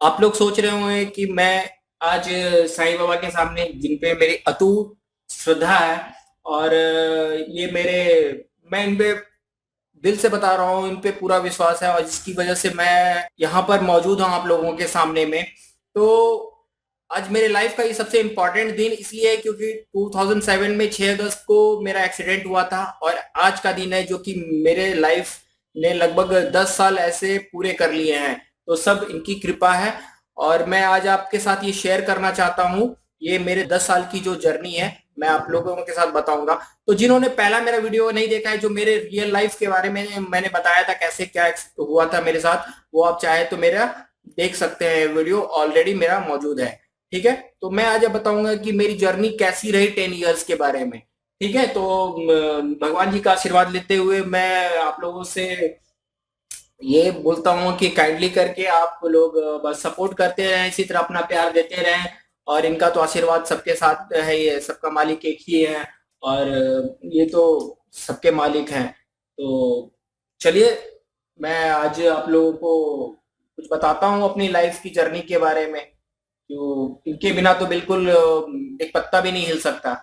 आप लोग सोच रहे होंगे कि मैं आज साईं बाबा के सामने जिन पे मेरी अतूट श्रद्धा है और ये मेरे मैं इन पे दिल से बता रहा हूँ, इन पे पूरा विश्वास है और जिसकी वजह से मैं यहाँ पर मौजूद हूँ आप लोगों के सामने में। तो आज मेरे लाइफ का ये सबसे इम्पोर्टेंट दिन इसलिए है क्योंकि 2007 में 6 अगस्त को मेरा एक्सीडेंट हुआ था और आज का दिन है जो कि मेरे लाइफ ने लगभग 10 साल ऐसे पूरे कर लिए हैं। तो सब इनकी कृपा है और मैं आज आपके साथ ये शेयर करना चाहता हूँ। ये मेरे 10 साल की जो जर्नी है मैं आप लोगों के साथ बताऊंगा। तो जिन्होंने पहला मेरा वीडियो नहीं देखा है, जो मेरे रियल लाइफ के बारे में मैंने बताया था कैसे क्या हुआ था मेरे साथ, वो आप चाहे तो मेरा देख सकते हैं। वीडियो ऑलरेडी मेरा मौजूद है। ठीक है, तो मैं आज बताऊंगा कि मेरी जर्नी कैसी रही 10 इयर्स के बारे में। ठीक है, तो भगवान जी का आशीर्वाद लेते हुए मैं आप लोगों से ये बोलता हूँ कि काइंडली करके आप लोग बस सपोर्ट करते रहें, इसी तरह अपना प्यार देते रहें। और इनका तो आशीर्वाद सबके साथ है, ये सबका मालिक एक ही है और ये तो सबके मालिक हैं। तो चलिए, मैं आज आप लोगों को कुछ बताता हूँ अपनी लाइफ की जर्नी के बारे में, जो इनके बिना तो बिल्कुल एक पत्ता भी नहीं हिल सकता।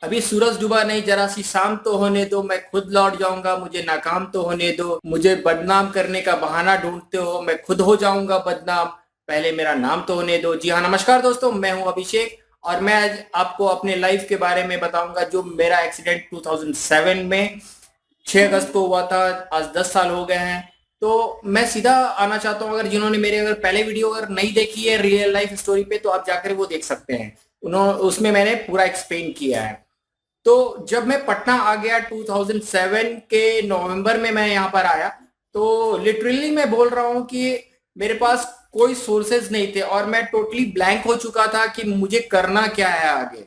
अभी सूरज डूबा नहीं, जरा सी शाम तो होने दो, मैं खुद लौट जाऊंगा, मुझे नाकाम तो होने दो। मुझे बदनाम करने का बहाना ढूंढते हो, मैं खुद हो जाऊंगा बदनाम, पहले मेरा नाम तो होने दो। जी हाँ, नमस्कार दोस्तों, मैं हूं अभिषेक और मैं आज आपको अपने लाइफ के बारे में बताऊंगा। जो मेरा एक्सीडेंट 2007 में 6 अगस्त को हुआ था, आज 10 साल हो गए हैं। तो मैं सीधा आना चाहता हूँ, अगर जिन्होंने मेरे अगर पहले वीडियो अगर नहीं देखी है रियल लाइफ स्टोरी पे, तो आप जाकर वो देख सकते हैं। उन्होंने उसमें मैंने पूरा एक्सप्लेन किया है। तो जब मैं पटना आ गया 2007 के नवंबर में, मैं यहाँ पर आया, तो लिटरली मैं बोल रहा हूँ कि मेरे पास कोई सोर्सेज नहीं थे और मैं टोटली ब्लैंक हो चुका था कि मुझे करना क्या है आगे।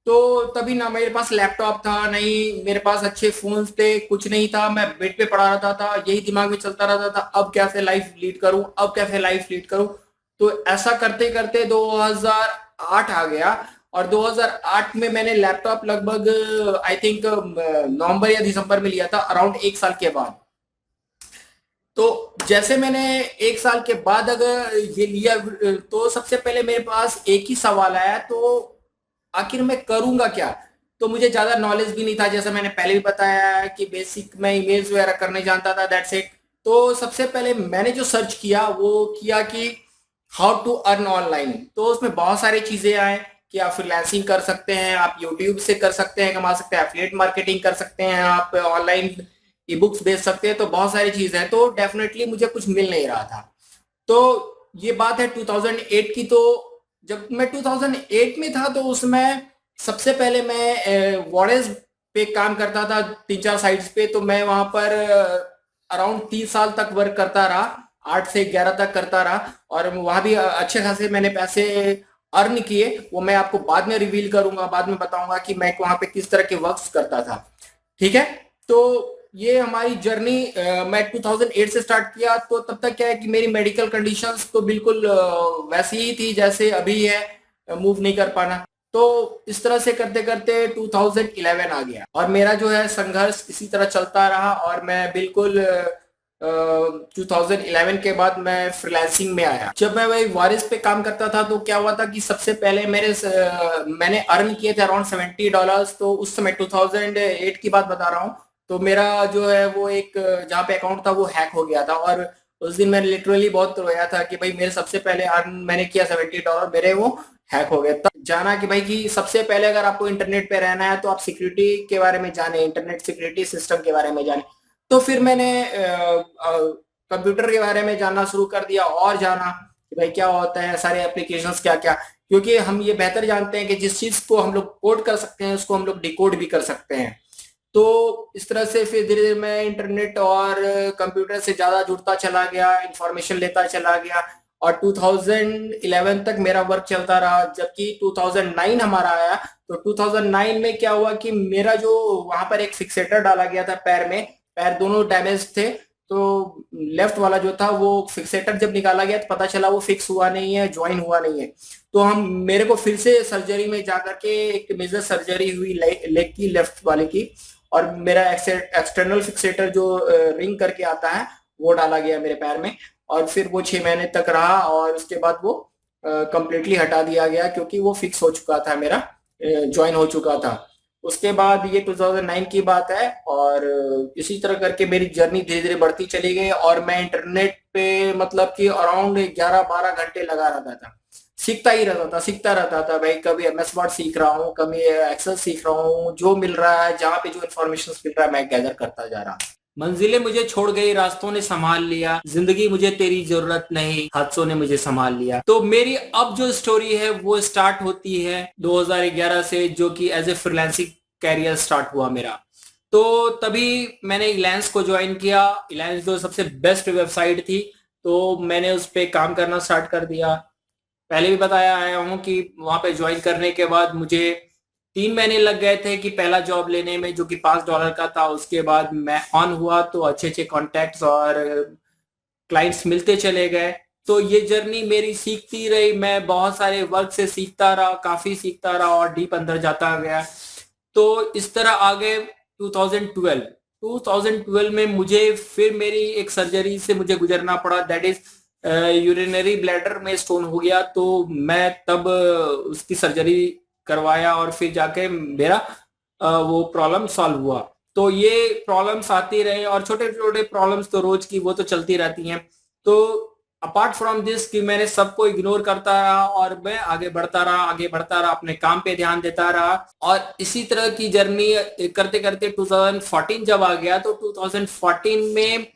तो तभी ना मेरे पास लैपटॉप था, नहीं मेरे पास अच्छे फोन्स थे, कुछ नहीं था। मैं बेड पे पड़ा रहता था, यही दिमाग में चलता रहता था, अब कैसे लाइफ लीड करूं, अब कैसे लाइफ लीड करूं। तो ऐसा करते करते 2008 आ गया और 2008 में मैंने लैपटॉप लगभग आई थिंक नवंबर या दिसंबर में लिया था, अराउंड 1 साल के बाद। तो जैसे मैंने 1 साल के बाद अगर ये लिया, तो सबसे पहले मेरे पास एक ही सवाल आया, तो आखिर मैं करूंगा क्या। तो मुझे ज्यादा नॉलेज भी नहीं था, जैसा मैंने पहले भी बताया कि बेसिक मैं ईमेल्स वगैरह करने जानता था, दैट्स इट। तो सबसे पहले मैंने जो सर्च किया वो किया कि हाउ टू अर्न ऑनलाइन। तो उसमें बहुत सारी चीजें आए कि आप फ्रीलांसिंग कर सकते हैं, आप यूट्यूब से कर सकते हैं, कमा सकते हैं, एफिलिएट मार्केटिंग कर सकते हैं, आप ऑनलाइन ई बुक्स बेच सकते हैं। तो बहुत सारी चीजें हैं, तो डेफिनेटली मुझे कुछ मिल नहीं रहा था। तो ये बात है 2008 की। तो जब मैं 2008 में था, तो उसमें सबसे पहले मैं वॉरेस पे काम करता था, 3-4 साइट्स पे। तो मैं वहां पर अराउंड 30 साल तक वर्क करता रहा, 8 से 11 तक करता रहा और वहां भी अच्छे खासे मैंने पैसे अर्न किए। वो मैं आपको बाद में रिवील करूंगा, बाद में बताऊंगा कि मैं वहां पे किस तरह के वर्क्स करता था। ठीक है, तो ये हमारी जर्नी मैं 2008 से स्टार्ट किया। तो तब तक क्या है कि मेरी मेडिकल कंडीशंस तो बिल्कुल वैसी ही थी जैसे अभी है, मूव नहीं कर पाना। तो इस तरह से करते करते 2011 आ गया और मेरा जो है संघर्ष इसी तरह चलता रहा और मैं बिल्कुल 2011 के बाद मैं फ्रीलांसिंग में आया। जब मैं वही वारिस पे काम करता था, तो क्या हुआ था कि सबसे पहले मैंने अर्न किए थे अराउंड $70। तो उस समय 2008 की बात बता रहा हूँ। तो मेरा जो है वो एक जहाँ पे अकाउंट था वो हैक हो गया था और उस दिन मैं लिटरली बहुत रोया था कि भाई मेरे सबसे पहले अर्न मैंने किया $70, मेरे वो हैक हो गए। तब जाना कि भाई कि सबसे पहले अगर आपको इंटरनेट पे रहना है तो आप सिक्योरिटी के बारे में जाने, इंटरनेट सिक्योरिटी सिस्टम के बारे में जाने। तो फिर मैंने कंप्यूटर के बारे में जानना शुरू कर दिया और जाना कि भाई क्या होता है, सारे एप्लीकेशंस क्या क्या। क्योंकि हम ये बेहतर जानते हैं कि जिस चीज को हम लोग कोड कर सकते हैं उसको हम लोग डिकोड भी कर सकते हैं। तो इस तरह से फिर धीरे धीरे मैं इंटरनेट और कंप्यूटर से ज्यादा जुड़ता चला गया, इंफॉर्मेशन लेता चला गया और 2011 तक मेरा वर्क चलता रहा। जबकि 2009 हमारा आया, तो 2009 में क्या हुआ कि मेरा जो वहां पर एक फिक्सेटर डाला गया था पैर में, पैर दोनों डैमेज थे। तो लेफ्ट वाला जो था वो फिक्सेटर जब निकाला गया तो पता चला वो फिक्स हुआ नहीं है, ज्वाइन हुआ नहीं है। तो हम मेरे को फिर से सर्जरी में जाकर के एक मेजर सर्जरी हुई लेग की, लेफ्ट वाले की। और मेरा एक्सटर्नल फिक्सेटर जो रिंग करके आता है वो डाला गया मेरे पैर में, और फिर वो 6 महीने तक रहा और उसके बाद वो कंप्लीटली हटा दिया गया क्योंकि वो फिक्स हो चुका था, मेरा ज्वाइन हो चुका था। उसके बाद ये 2009 की बात है, और इसी तरह करके मेरी जर्नी धीरे धीरे बढ़ती चली गई, और मैं इंटरनेट पे मतलब कि अराउंड 11-12 घंटे लगा रहता था, सीखता ही रहता था, सीखता रहता था भाई। कभी एमएस वर्ड सीख रहा हूँ, कभी एक्सेल सीख रहा हूँ, जो मिल रहा है, जहाँ पे जो इन्फॉर्मेशन मिल रहा है मैं गैदर करता जा रहा हूँ। मंजिलें मुझे छोड़ गई, रास्तों ने संभाल लिया, जिंदगी मुझे तेरी जरूरत नहीं, हादसों ने मुझे संभाल लिया। तो मेरी अब जो स्टोरी है वो स्टार्ट होती है 2011 से, जो कि as a freelancing career start हुआ मेरा। तो तभी मैंने इलायंस को ज्वाइन किया। इलायंस जो सबसे बेस्ट वेबसाइट थी, तो मैंने उस पर काम करना स्टार्ट कर दिया। पहले भी बताया आया हूँ कि वहां पे ज्वाइन करने के बाद मुझे 3 महीने लग गए थे कि पहला जॉब लेने में, जो कि $5 का था। उसके बाद मैं ऑन हुआ तो अच्छे अच्छे कॉन्टैक्ट्स और क्लाइंट्स मिलते चले गए। तो ये जर्नी मेरी सीखती रही, मैं बहुत सारे वर्क से सीखता रहा, काफी सीखता रहा और डीप अंदर जाता गया। तो इस तरह आगे 2012 में मुझे फिर मेरी एक सर्जरी से मुझे गुजरना पड़ा, दैट इज यूरिनरी ब्लैडर में स्टोन हो गया। तो मैं तब उसकी सर्जरी करवाया और फिर जाके मेरा वो प्रॉब्लम सॉल्व हुआ। तो ये प्रॉब्लम्स आती रहे, और छोटे छोटे प्रॉब्लम्स तो रोज की वो तो चलती रहती हैं। तो अपार्ट फ्रॉम दिस कि मैंने सबको इग्नोर करता रहा और मैं आगे बढ़ता रहा, आगे बढ़ता रहा, अपने काम पे ध्यान देता रहा, और इसी तरह की जर्नी करते करते 2014 जब आ गया तो 2014 में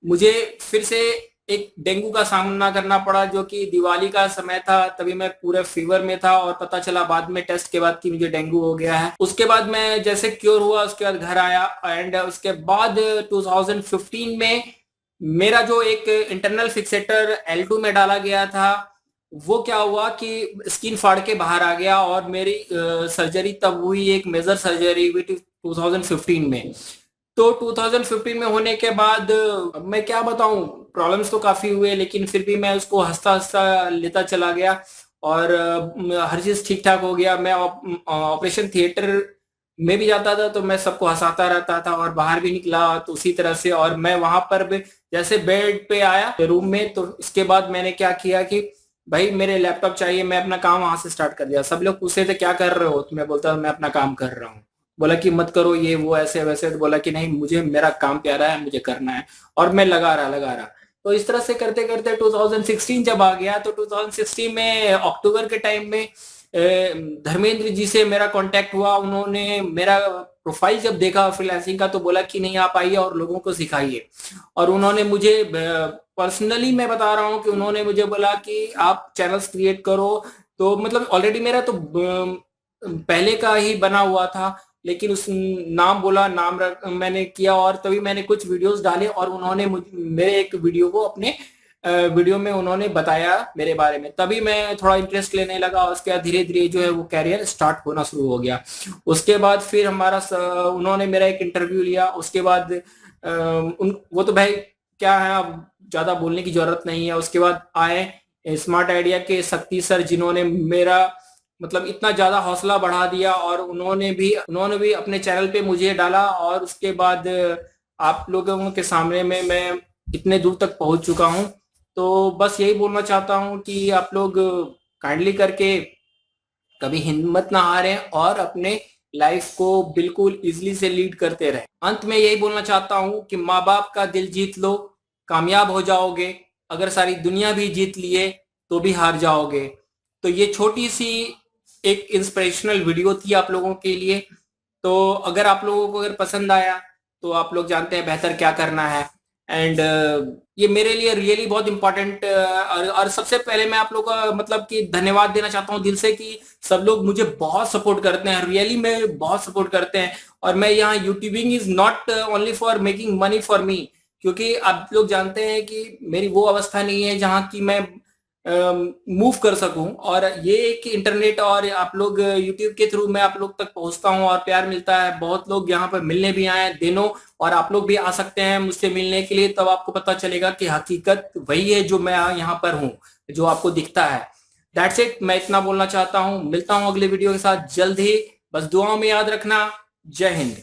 मुझे फिर से एक डेंगू का सामना करना पड़ा, जो कि दिवाली का समय था। तभी मैं पूरे फीवर में था और पता चला बाद में टेस्ट के बाद कि मुझे डेंगू हो गया है। उसके बाद मैं जैसे क्योर हुआ उसके बाद घर आया, एंड उसके बाद 2015 में मेरा जो एक इंटरनल फिक्सेटर L2 में डाला गया था, वो क्या हुआ कि स्किन फाड़ के बाहर आ गया, और मेरी सर्जरी तब हुई, एक मेजर सर्जरी हुई 2015 में। तो 2015 में होने के बाद अब मैं क्या बताऊं, प्रॉब्लम्स तो काफी हुए, लेकिन फिर भी मैं उसको हंसता हंसता लेता चला गया, और हर चीज ठीक ठाक हो गया। मैं ऑपरेशन थिएटर में भी जाता था तो मैं सबको हंसाता रहता था, और बाहर भी निकला तो उसी तरह से। और मैं वहां पर भी जैसे बेड पे आया रूम में, तो इसके बाद मैंने क्या किया कि भाई मेरे लैपटॉप चाहिए, मैं अपना काम वहां से स्टार्ट कर दिया। सब लोग पूछते थे क्या कर रहे हो, तो मैं बोलता मैं अपना काम कर रहा हूँ। बोला कि मत करो ये वो ऐसे वैसे, तो बोला कि नहीं मुझे मेरा काम प्यारा है, मुझे करना है, और मैं लगा रहा। तो इस तरह से करते करते 2016 जब आ गया, तो 2016 में अक्टूबर के टाइम में धर्मेंद्र जी से मेरा कांटेक्ट हुआ। उन्होंने मेरा प्रोफाइल जब देखा फ्रीलांसिंग का, तो बोला कि नहीं आप आइए और लोगों को सिखाइए। और उन्होंने मुझे पर्सनली मैं बता रहा हूँ कि उन्होंने मुझे बोला कि आप चैनल्स क्रिएट करो। तो मतलब ऑलरेडी मेरा तो पहले का ही बना हुआ था, लेकिन उस नाम बोला, मैंने किया, और तभी मैंने कुछ वीडियोस डाले, और उन्होंने मेरे एक वीडियो को अपने वीडियो में उन्होंने बताया मेरे बारे में। तभी मैं थोड़ा इंटरेस्ट लेने लगा, उसके बाद धीरे धीरे जो है वो कैरियर स्टार्ट होना शुरू हो गया। उसके बाद फिर उन्होंने मेरा एक इंटरव्यू लिया। उसके बाद वो तो भाई क्या है, अब ज्यादा बोलने की जरूरत नहीं है। उसके बाद आए स्मार्ट आइडिया के शक्ति सर, जिन्होंने मेरा मतलब इतना ज्यादा हौसला बढ़ा दिया, और उन्होंने भी अपने चैनल पे मुझे डाला, और उसके बाद आप लोगों के सामने में मैं इतने दूर तक पहुंच चुका हूं। तो बस यही बोलना चाहता हूं कि आप लोग काइंडली करके कभी हिम्मत ना हारें, और अपने लाइफ को बिल्कुल इजीली से लीड करते रहें। अंत में यही बोलना चाहता हूं कि माँ बाप का दिल जीत लो, कामयाब हो जाओगे। अगर सारी दुनिया भी जीत लिए तो भी हार जाओगे। तो ये छोटी सी एक इंस्पिरेशनल वीडियो थी आप लोगों के लिए। तो अगर आप लोगों को अगर पसंद आया, तो आप लोग जानते हैं बेहतर क्या करना है। एंड ये मेरे लिए रियली बहुत इंपॉर्टेंट, और सबसे पहले मैं आप लोग का मतलब कि धन्यवाद देना चाहता हूँ दिल से, कि सब लोग मुझे बहुत सपोर्ट करते हैं, रियली में बहुत सपोर्ट करते हैं। और मैं यहाँ YouTubing is not only for making money for me, क्योंकि आप लोग जानते हैं कि मेरी वो अवस्था नहीं है जहाँ की मैं मूव कर सकूं। और ये एक इंटरनेट और आप लोग यूट्यूब के थ्रू मैं आप लोग तक पहुंचता हूं और प्यार मिलता है। बहुत लोग यहाँ पर मिलने भी आए दिनों, और आप लोग भी आ सकते हैं मुझसे मिलने के लिए, तब आपको पता चलेगा कि हकीकत वही है जो मैं यहाँ पर हूँ, जो आपको दिखता है। दैट्स इट, मैं इतना बोलना चाहता हूँ। मिलता हूँ अगले वीडियो के साथ जल्द ही, बस दुआओं में याद रखना। जय हिंद।